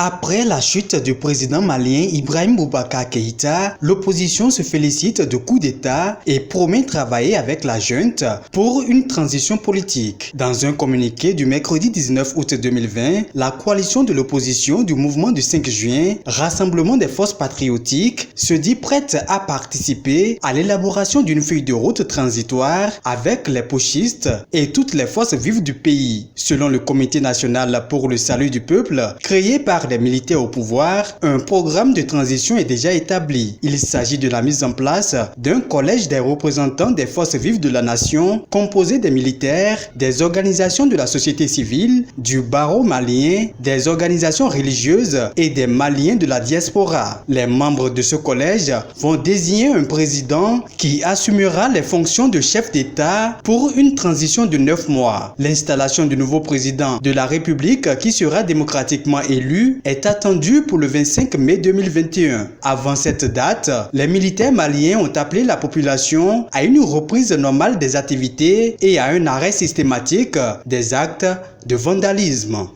Après la chute du président malien Ibrahim Boubacar Keïta, l'opposition se félicite du coup d'État et promet travailler avec la junte pour une transition politique. Dans un communiqué du mercredi 19 août 2020, la coalition de l'opposition du mouvement du 5 juin, Rassemblement des forces patriotiques, se dit prête à participer à l'élaboration d'une feuille de route transitoire avec les putschistes et toutes les forces vives du pays. Selon le Comité national pour le salut du peuple, créé par des militaires au pouvoir, un programme de transition est déjà établi. Il s'agit de la mise en place d'un collège des représentants des forces vives de la nation, composé des militaires, des organisations de la société civile, du barreau malien, des organisations religieuses et des Maliens de la diaspora. Les membres de ce collège vont désigner un président qui assumera les fonctions de chef d'État pour une transition de 9 mois. L'installation du nouveau président de la République, qui sera démocratiquement élu, est attendue pour le 25 mai 2021. Avant cette date, les militaires maliens ont appelé la population à une reprise normale des activités et à un arrêt systématique des actes de vandalisme.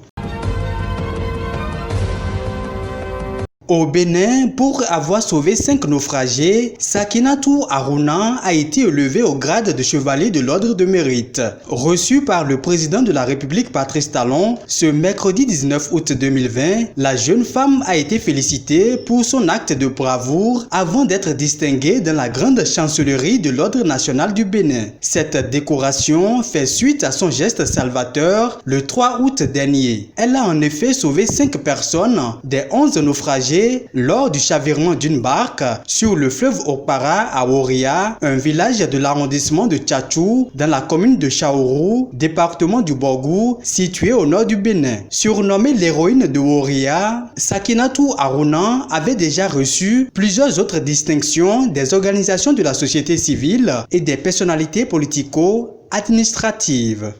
Au Bénin, pour avoir sauvé 5 naufragés, Sakinatou Aruna a été élevé au grade de chevalier de l'ordre de mérite. Reçu par le président de la République Patrice Talon, ce mercredi 19 août 2020, la jeune femme a été félicitée pour son acte de bravoure avant d'être distinguée dans la grande chancellerie de l'ordre national du Bénin. Cette décoration fait suite à son geste salvateur le 3 août dernier. Elle a en effet sauvé 5 personnes des 11 naufragés lors du chavirement d'une barque sur le fleuve Okpara à Oria, un village de l'arrondissement de Tchatchou, dans la commune de Chaourou, département du Borgou, situé au nord du Bénin. Surnommée l'héroïne de Oria, Sakinatou Aruna avait déjà reçu plusieurs autres distinctions des organisations de la société civile et des personnalités politico-administratives.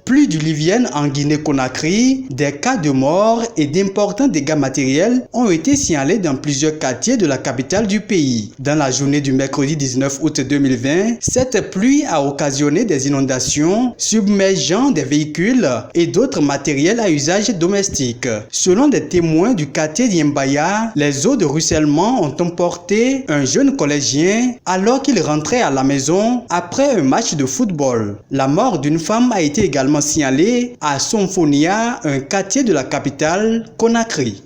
Pluie diluvienne en Guinée-Conakry, des cas de mort et d'importants dégâts matériels ont été signalés dans plusieurs quartiers de la capitale du pays. Dans la journée du mercredi 19 août 2020, cette pluie a occasionné des inondations, submergeant des véhicules et d'autres matériels à usage domestique. Selon des témoins du quartier d'Yembaya, les eaux de ruissellement ont emporté un jeune collégien alors qu'il rentrait à la maison après un match de football. La mort d'une femme a été également signalé à Somphonia, un quartier de la capitale, Conakry.